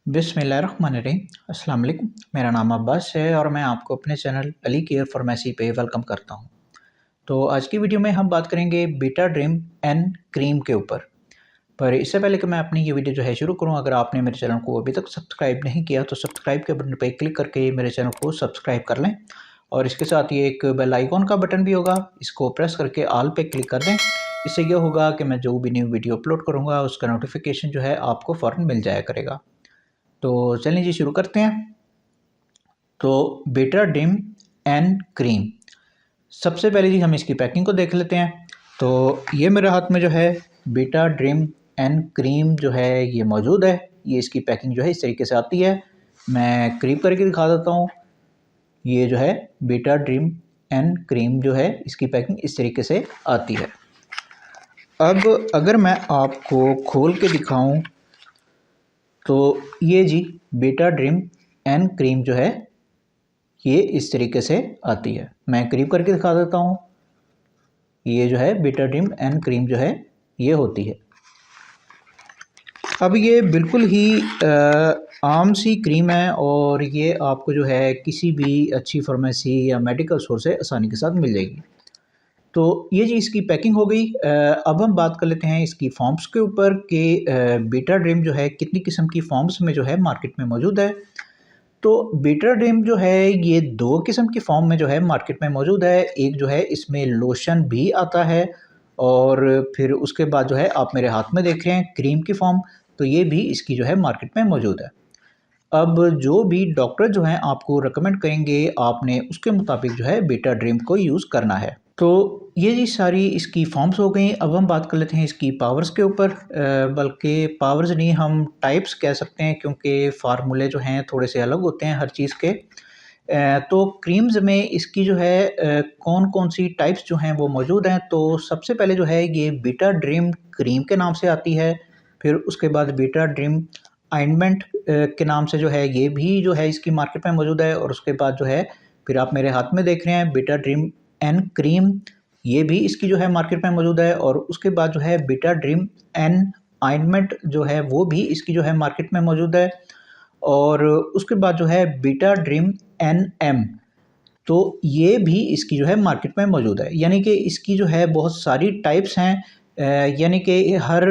बिस्मिल्लाहिर्रहमानिर्रहीम। अस्सलाम वालेकुम। मेरा नाम अब्बास है और मैं आपको अपने चैनल अली केयर फार्मेसी पे वेलकम करता हूँ। तो आज की वीडियो में हम बात करेंगे बीटा ड्रीम एन क्रीम के ऊपर। पर इससे पहले कि मैं अपनी ये वीडियो जो है शुरू करूँ, अगर आपने मेरे चैनल को अभी तक सब्सक्राइब नहीं किया तो सब्सक्राइब के बटन पर क्लिक करके मेरे चैनल को सब्सक्राइब कर लें और इसके साथ ये एक बेल आइकॉन का बटन भी होगा, इसको प्रेस करके ऑल पे क्लिक कर दें। इससे ये होगा कि मैं जो भी न्यू वीडियो अपलोड करूँगा उसका नोटिफिकेशन जो है आपको फ़ौरन मिल जाया करेगा। तो चलिए जी शुरू करते हैं। तो बीटा ड्रीम एन क्रीम, सबसे पहले जी हम इसकी पैकिंग को देख लेते हैं। तो ये मेरे हाथ में जो है बीटा ड्रीम एन क्रीम जो है ये मौजूद है। ये इसकी पैकिंग जो है इस तरीके से आती है। मैं करीब करके दिखा देता हूँ। ये जो है बीटा ड्रीम एन क्रीम जो है इसकी पैकिंग इस तरीके से आती है। अब अगर मैं आपको खोल के दिखाऊं तो ये जी बीटा ड्रीम एन क्रीम जो है ये इस तरीके से आती है। मैं करीब करके दिखा देता हूँ। ये जो है बीटा ड्रीम एन क्रीम जो है ये होती है। अब ये बिल्कुल ही आम सी क्रीम है और ये आपको जो है किसी भी अच्छी फार्मेसी या मेडिकल स्टोर से आसानी के साथ मिल जाएगी। तो ये जी इसकी पैकिंग हो गई। अब हम बात कर लेते हैं इसकी फॉर्म्स के ऊपर कि बीटा ड्रीम जो है कितनी किस्म की फॉर्म्स में जो है मार्केट में मौजूद है। तो बीटा ड्रीम जो है ये दो किस्म की फॉर्म में जो है मार्केट में मौजूद है। एक जो है इसमें लोशन भी आता है और फिर उसके बाद जो है आप मेरे हाथ में देख रहे हैं क्रीम की फॉर्म, तो ये भी इसकी जो है मार्केट में मौजूद है। अब जो भी डॉक्टर जो हैं आपको रिकमेंड करेंगे आपने उसके मुताबिक जो है बीटा ड्रीम को यूज़ करना है। तो ये जी सारी इसकी फॉर्म्स हो गई। अब हम बात कर लेते हैं इसकी पावर्स के ऊपर, बल्कि पावर्स नहीं हम टाइप्स कह सकते हैं क्योंकि फार्मूले जो हैं थोड़े से अलग होते हैं हर चीज़ के। तो क्रीम्स में इसकी जो है कौन कौन सी टाइप्स जो हैं वो मौजूद हैं। तो सबसे पहले जो है ये बीटा ड्रीम क्रीम के नाम से आती है। फिर उसके बाद बीटा ड्रीम ऑइंटमेंट के नाम से जो है ये भी जो है इसकी मार्केट में मौजूद है। और उसके बाद जो है फिर आप मेरे हाथ में देख रहे हैं बीटा ड्रीम एन क्रीम, ये भी इसकी जो है मार्केट में मौजूद है। और उसके बाद जो है बीटा ड्रीम एन ऑइंटमेंट जो है वो भी इसकी जो है मार्केट में मौजूद है। और उसके बाद जो है बीटा ड्रीम एन एम, तो ये भी इसकी जो है मार्केट में मौजूद है। यानी कि इसकी जो है बहुत सारी टाइप्स हैं। यानी कि हर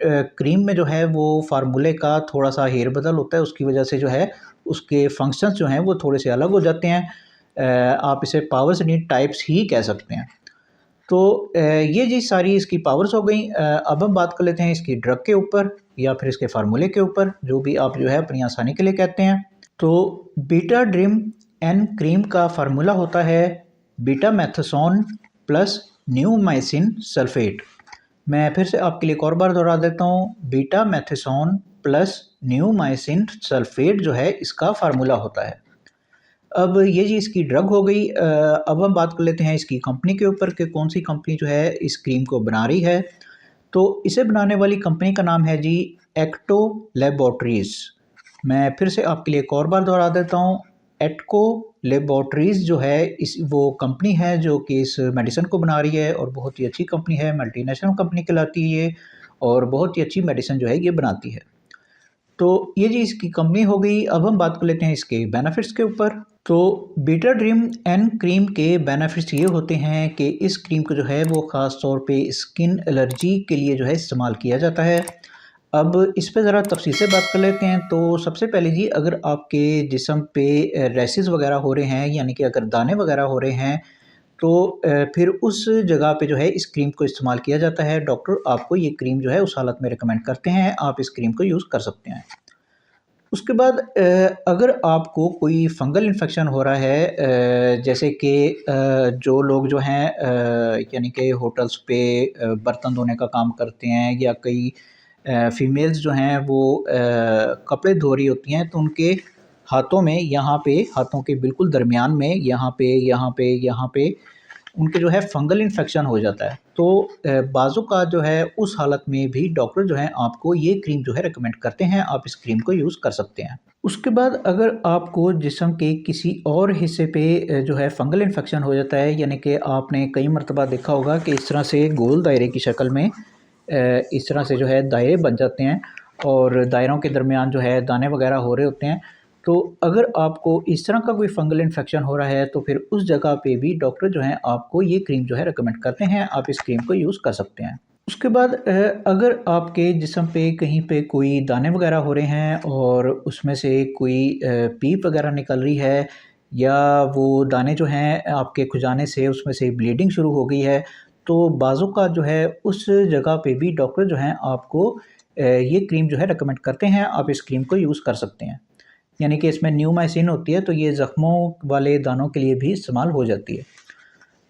क्रीम में जो है वो फार्मूले का थोड़ा सा हेर बदल होता है, उसकी वजह से जो है उसके फंक्शंस जो हैं वो थोड़े से अलग हो जाते हैं। आप इसे पावर्स नहीं टाइप्स ही कह सकते हैं। तो ये जी सारी इसकी पावर्स हो गई। अब हम बात कर लेते हैं इसकी ड्रग के ऊपर या फिर इसके फार्मूले के ऊपर, जो भी आप जो है अपनी आसानी के लिए कहते हैं। तो बीटा ड्रीम एन क्रीम का फार्मूला होता है बीटा मैथोसोन प्लस न्यूमाइसिन सल्फेट। मैं फिर से आपके लिए एक और बार दोहरा देता हूँ। बीटा मैथोसोन प्लस न्यूमाइसिन सल्फेट जो है इसका फार्मूला होता है। अब ये जी इसकी ड्रग हो गई। अब हम बात कर लेते हैं इसकी कंपनी के ऊपर कि कौन सी कंपनी जो है इस क्रीम को बना रही है। तो इसे बनाने वाली कंपनी का नाम है जी एक्टो लेबोरेटरीज़। मैं फिर से आपके लिए एक और बार दोहरा देता हूँ। एक्टो लेबोरेटरीज़ जो है इस वो कंपनी है जो कि इस मेडिसिन को बना रही है और बहुत ही अच्छी कंपनी है, मल्टीनेशनल कंपनी कहलाती है ये और बहुत ही अच्छी मेडिसिन जो है ये बनाती है। तो ये जी इसकी कंपनी हो गई। अब हम बात कर लेते हैं इसके बेनिफिट्स के ऊपर। तो बीटा ड्रीम एन क्रीम के बेनिफिट्स ये होते हैं कि इस क्रीम को जो है वो ख़ास तौर पे स्किन एलर्जी के लिए जो है इस्तेमाल किया जाता है। अब इस पे ज़रा तफसील से बात कर लेते हैं। तो सबसे पहले जी अगर आपके जिस्म पे रैशेस वगैरह हो रहे हैं, यानी कि अगर दाने वगैरह हो रहे हैं, तो फिर उस जगह पे जो है इस क्रीम को इस्तेमाल किया जाता है। डॉक्टर आपको ये क्रीम जो है उस हालत में रिकमेंड करते हैं, आप इस क्रीम को यूज़ कर सकते हैं। उसके बाद अगर आपको कोई फंगल इन्फेक्शन हो रहा है, जैसे कि जो लोग जो हैं यानी कि होटल्स पे बर्तन धोने का काम करते हैं या कई फीमेल्स जो हैं वो कपड़े धो रही होती हैं, तो उनके हाथों में यहाँ पे हाथों के बिल्कुल दरमियान में यहाँ पे उनके जो है फंगल इन्फेक्शन हो जाता है। तो बाज़ों का जो है उस हालत में भी डॉक्टर जो हैं आपको ये क्रीम जो है रिकमेंड करते हैं, आप इस क्रीम को यूज़ कर सकते हैं। उसके बाद अगर आपको जिस्म के किसी और हिस्से पे जो है फंगल इन्फेक्शन हो जाता है, यानी कि आपने कई मरतबा देखा होगा कि इस तरह से गोल दायरे की शक्ल में इस तरह से जो है दायरे बन जाते हैं और दायरों के दरमियान जो है दाने वगैरह हो रहे होते हैं। तो अगर आपको इस तरह का कोई फंगल इन्फेक्शन हो रहा है तो फिर उस जगह पे भी डॉक्टर जो हैं आपको ये क्रीम जो है रिकमेंड करते हैं, आप इस क्रीम को यूज़ कर सकते हैं। उसके बाद अगर आपके जिस्म पे कहीं पे कोई दाने वगैरह हो रहे हैं और उसमें से कोई पीप वगैरह निकल रही है, या वो दाने जो हैं आपके खुजाने से उसमें से ब्लीडिंग शुरू हो गई है, तो बाज़ों का जो है उस जगह पे भी डॉक्टर जो हैं आपको ये क्रीम जो है रिकमेंड करते हैं, आप इस क्रीम को यूज़ कर सकते हैं। यानी कि इसमें न्यूमाइसिन होती है, तो ये ज़ख्मों वाले दानों के लिए भी इस्तेमाल हो जाती है।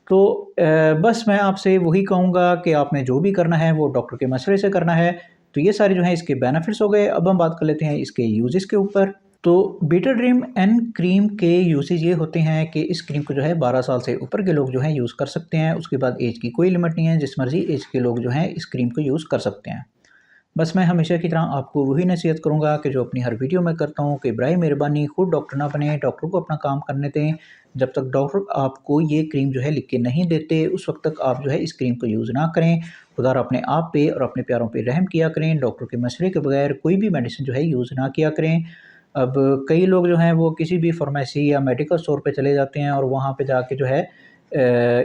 तो बस मैं आपसे वही कहूँगा कि आपने जो भी करना है वो डॉक्टर के मशवरे से करना है। तो ये सारे जो हैं इसके बेनिफिट्स हो गए। अब हम बात कर लेते हैं इसके यूज़ेस के ऊपर। तो बेटाड्रीम एन क्रीम के यूसेज ये होते हैं कि इस क्रीम को जो है 12 साल से ऊपर के लोग जो हैं यूज़ कर सकते हैं। उसके बाद एज की कोई लिमिट नहीं है, जिस मर्ज़ी एज के लोग जो हैं इस क्रीम को यूज़ कर सकते हैं। बस मैं हमेशा की तरह आपको वही नसीहत करूँगा कि जो अपनी हर वीडियो में करता हूँ कि बराए मेहरबानी खुद डॉक्टर ना बने, डॉक्टर को अपना काम करने दें। जब तक डॉक्टर आपको ये क्रीम जो है लिख के नहीं देते, उस वक्त तक आप जो है इस क्रीम को यूज़ ना करें। खुदा अपने आप पे और अपने प्यारों पे रहम किया करें। डॉक्टर के मशवरे के बगैर कोई भी मेडिसिन जो है यूज़ ना किया करें। अब कई लोग जो हैं वो किसी भी फार्मेसी या मेडिकल स्टोर पे चले जाते हैं और वहाँ पे जाके जो है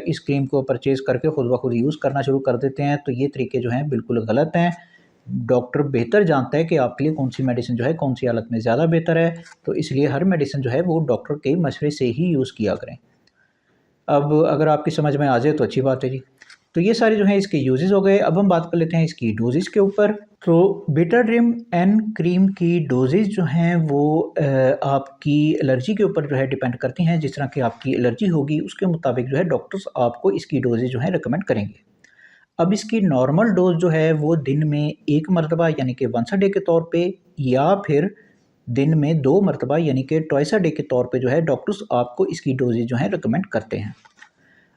इस क्रीम को परचेज़ करके खुद ब खुद यूज़ करना शुरू कर देते हैं। तो ये तरीके जो हैं बिल्कुल गलत हैं। डॉक्टर बेहतर जानता है कि आपके लिए कौन-सी मेडिसिन जो है कौन-सी हालत में ज़्यादा बेहतर है, तो इसलिए हर मेडिसिन जो है वो डॉक्टर के मशवरे से ही यूज़ किया करें। अब अगर आपकी समझ में आ जाए तो अच्छी बात है जी। तो ये सारे जो हैं इसके यूज़ेज़ हो गए। अब हम बात कर लेते हैं इसकी डोज़ेज़ के ऊपर। तो बेटाड्रीम एन क्रीम की डोज़ेज़ जो हैं वो आपकी एलर्जी के ऊपर जो है डिपेंड करती हैं। जिस तरह की आपकी एलर्जी होगी उसके मुताबिक जो है डॉक्टर्स आपको इसकी डोज़ेज़ जो है रिकमेंड करेंगे। अब इसकी नॉर्मल डोज़ जो है वो दिन में 1 मरतबा यानी कि वन्स अ डे के तौर पे, या फिर दिन में 2 मरतबा यानी कि ट्वाइस अ डे के तौर पे जो है डॉक्टर्स आपको इसकी डोज़ेज़ जो है रिकमेंड करते हैं।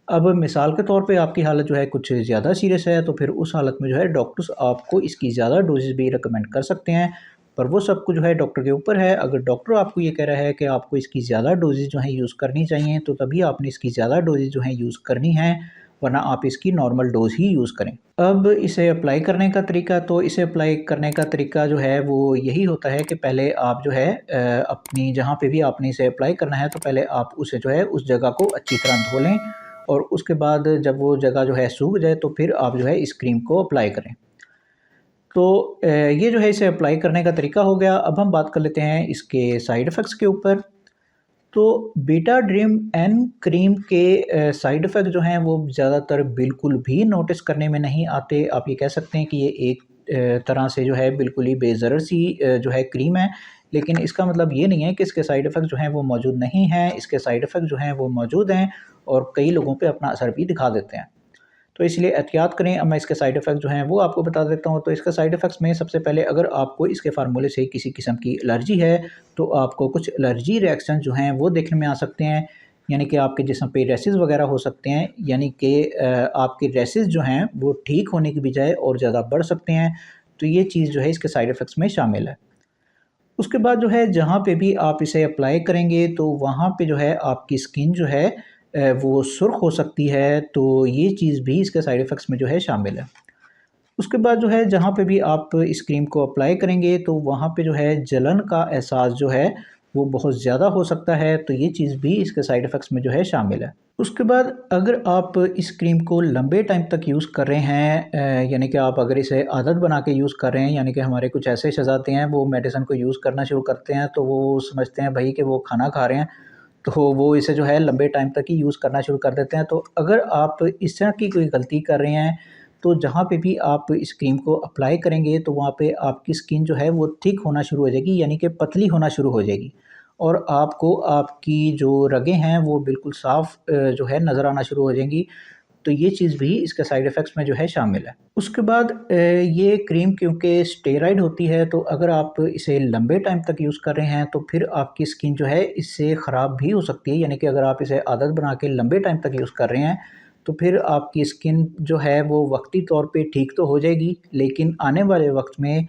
अब मिसाल के तौर पे आपकी हालत जो है कुछ ज़्यादा सीरियस है, तो फिर उस हालत में जो है डॉक्टर्स आपको इसकी ज़्यादा डोज़ेज़ भी रिकमेंड कर सकते हैं। पर वो सब कुछ जो है डॉक्टर के ऊपर है। अगर डॉक्टर आपको ये कह रहा है कि आपको इसकी ज़्यादा डोज़ेज़ जो हैं यूज़ करनी चाहिए, तो तभी आपने इसकी ज़्यादा डोज़ेज़ जो हैं यूज़ करनी है, वरना आप इसकी नॉर्मल डोज़ ही यूज़ करें। अब इसे अप्लाई करने का तरीका, तो इसे अप्लाई करने का तरीका जो है वो यही होता है कि पहले आप जो है अपनी जहाँ पे भी आपने इसे अप्लाई करना है, तो पहले आप उसे जो है उस जगह को अच्छी तरह धो लें, और उसके बाद जब वो जगह जो है सूख जाए तो फिर आप जो है इस क्रीम को अप्लाई करें। तो ये जो है इसे अप्लाई करने का तरीका हो गया। अब हम बात कर लेते हैं इसके साइड इफ़ेक्ट्स के ऊपर। तो बेटाड्रीम एन क्रीम के साइड इफ़ेक्ट जो हैं वो ज़्यादातर बिल्कुल भी नोटिस करने में नहीं आते। आप ये कह सकते हैं कि ये एक तरह से जो है बिल्कुल ही बेज़रर सी जो है क्रीम है। लेकिन इसका मतलब ये नहीं है कि इसके साइड इफ़ेक्ट जो हैं वो मौजूद नहीं हैं। इसके साइड इफ़ेक्ट जो हैं वो मौजूद हैं और कई लोगों पे अपना असर भी दिखा देते हैं। तो इसलिए एहतियात करें। अब मैं इसके साइड इफ़ेक्ट जो हैं वो आपको बता देता हूँ। तो इसके साइड इफ़ेक्ट्स में सबसे पहले, अगर आपको इसके फार्मूले से किसी किस्म की एलर्जी है, तो आपको कुछ एलर्जी रिएक्शन जो हैं वो देखने में आ सकते हैं। यानी कि आपके जिस्म पे रैशेज़ वगैरह हो सकते हैं, यानी कि आपके रैशेज़ जो हैं वो ठीक होने की बजाय और ज़्यादा बढ़ सकते हैं। तो ये चीज़ जो है इसके साइड इफ़ेक्ट्स में शामिल है। उसके बाद जो है जहाँ पे भी आप इसे अप्लाई करेंगे, तो वहाँ पे जो है आपकी स्किन जो है वो सुर्ख हो सकती है। तो ये चीज़ भी इसके साइड इफ़ेक्ट्स में जो है शामिल है। उसके बाद जो है जहाँ पे भी आप इस क्रीम को अप्लाई करेंगे, तो वहाँ पे जो है जलन का एहसास जो है वो बहुत ज़्यादा हो सकता है। तो ये चीज़ भी इसके साइड इफ़ेक्ट्स में जो है शामिल है। उसके बाद अगर आप इस क्रीम को लंबे टाइम तक यूज़ कर रहे हैं, यानी कि आप अगर इसे आदत बना के यूज़ कर रहे हैं, यानी कि हमारे कुछ ऐसे शहज़ादे हैं वो मेडिसिन को यूज़ करना शुरू करते हैं तो वो समझते हैं भाई कि वो खाना खा रहे हैं, तो वो इसे जो है लंबे टाइम तक ही यूज़ करना शुरू कर देते हैं। तो अगर आप इस तरह की कोई गलती कर रहे हैं, तो जहाँ पे भी आप इस क्रीम को अप्लाई करेंगे, तो वहाँ पे आपकी स्किन जो है वो थिक होना शुरू हो जाएगी, यानी कि पतली होना शुरू हो जाएगी, और आपको आपकी जो रगें हैं वो बिल्कुल साफ़ जो है नज़र आना शुरू हो जाएंगी। तो ये चीज़ भी इसके साइड इफ़ेक्ट्स में जो है शामिल है। उसके बाद ये क्रीम क्योंकि स्टेरॉइड होती है, तो अगर आप इसे लंबे टाइम तक यूज़ कर रहे हैं, तो फिर आपकी स्किन जो है इससे ख़राब भी हो सकती है। यानी कि अगर आप इसे आदत बना के लंबे टाइम तक यूज़ कर रहे हैं, तो फिर आपकी स्किन जो है वो वक्ती तौर पे ठीक तो हो जाएगी, लेकिन आने वाले वक्त में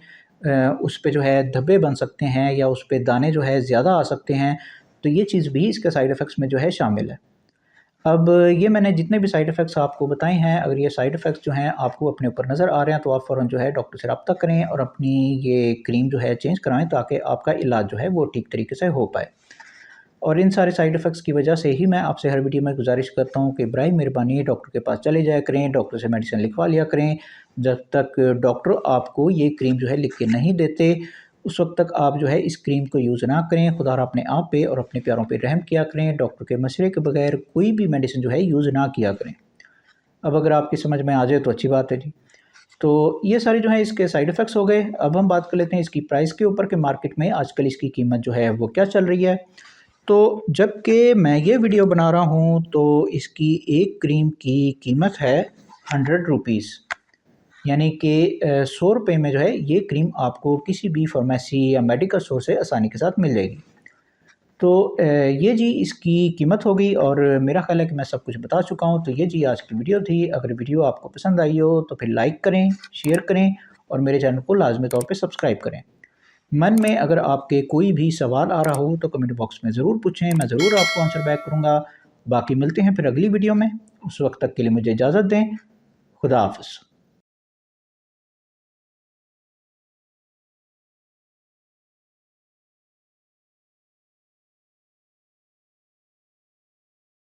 उस पे जो है धब्बे बन सकते हैं, या उस पे दाने जो है ज़्यादा आ सकते हैं। तो ये चीज़ भी इसके साइड इफ़ेक्ट्स में जो है शामिल है। अब ये मैंने जितने भी साइड इफ़ेक्ट्स आपको बताए हैं, अगर ये साइड इफ़ेक्ट्स जो हैं आपको अपने ऊपर नज़र आ रहे हैं तो आप फ़ौरन जो है डॉक्टर से रब्ता करें और अपनी ये क्रीम जो है चेंज कराएँ, ताकि आपका इलाज जो है वो ठीक तरीके से हो पाए। और इन सारे साइड इफ़ेक्ट्स की वजह से ही मैं आपसे हर वीडियो में गुजारिश करता हूँ कि बराए मेहरबानी डॉक्टर के पास चले जाया करें, डॉक्टर से मेडिसिन लिखवा लिया करें। जब तक डॉक्टर आपको ये क्रीम जो है लिख के नहीं देते, उस वक़्त तक आप जो है इस क्रीम को यूज़ ना करें। खुदा अपने आप पे और अपने प्यारों पे रहम किया करें। डॉक्टर के मशवरे के बगैर कोई भी मेडिसिन जो है यूज़ ना किया करें। अब अगर आपकी समझ में आ जाए तो अच्छी बात है जी। तो ये सारे जो है इसके साइड इफ़ेक्ट्स हो गए। अब हम बात कर लेते हैं इसकी प्राइस के ऊपर कि मार्केट में आजकल इसकी कीमत जो है वो क्या चल रही है। तो जबकि मैं ये वीडियो बना रहा हूँ तो इसकी एक क्रीम की कीमत है 100 रुपीज़, यानी कि 100 रुपये में जो है ये क्रीम आपको किसी भी फार्मेसी या मेडिकल स्टोर से आसानी के साथ मिल जाएगी। तो ये जी इसकी कीमत हो गई और मेरा ख़्याल है कि मैं सब कुछ बता चुका हूँ। तो ये जी आज की वीडियो थी। अगर वीडियो आपको पसंद आई हो तो फिर लाइक करें, शेयर करें और मेरे चैनल को लाज़मी तौर पे सब्सक्राइब करें। मन में अगर आपके कोई भी सवाल आ रहा हो तो कमेंट बॉक्स में ज़रूर पूछें, मैं ज़रूर आपको आंसर बैक करूँगा। बाकी मिलते हैं फिर अगली वीडियो में, उस वक्त तक के लिए मुझे इजाज़त दें। खुदा हाफ़िज़।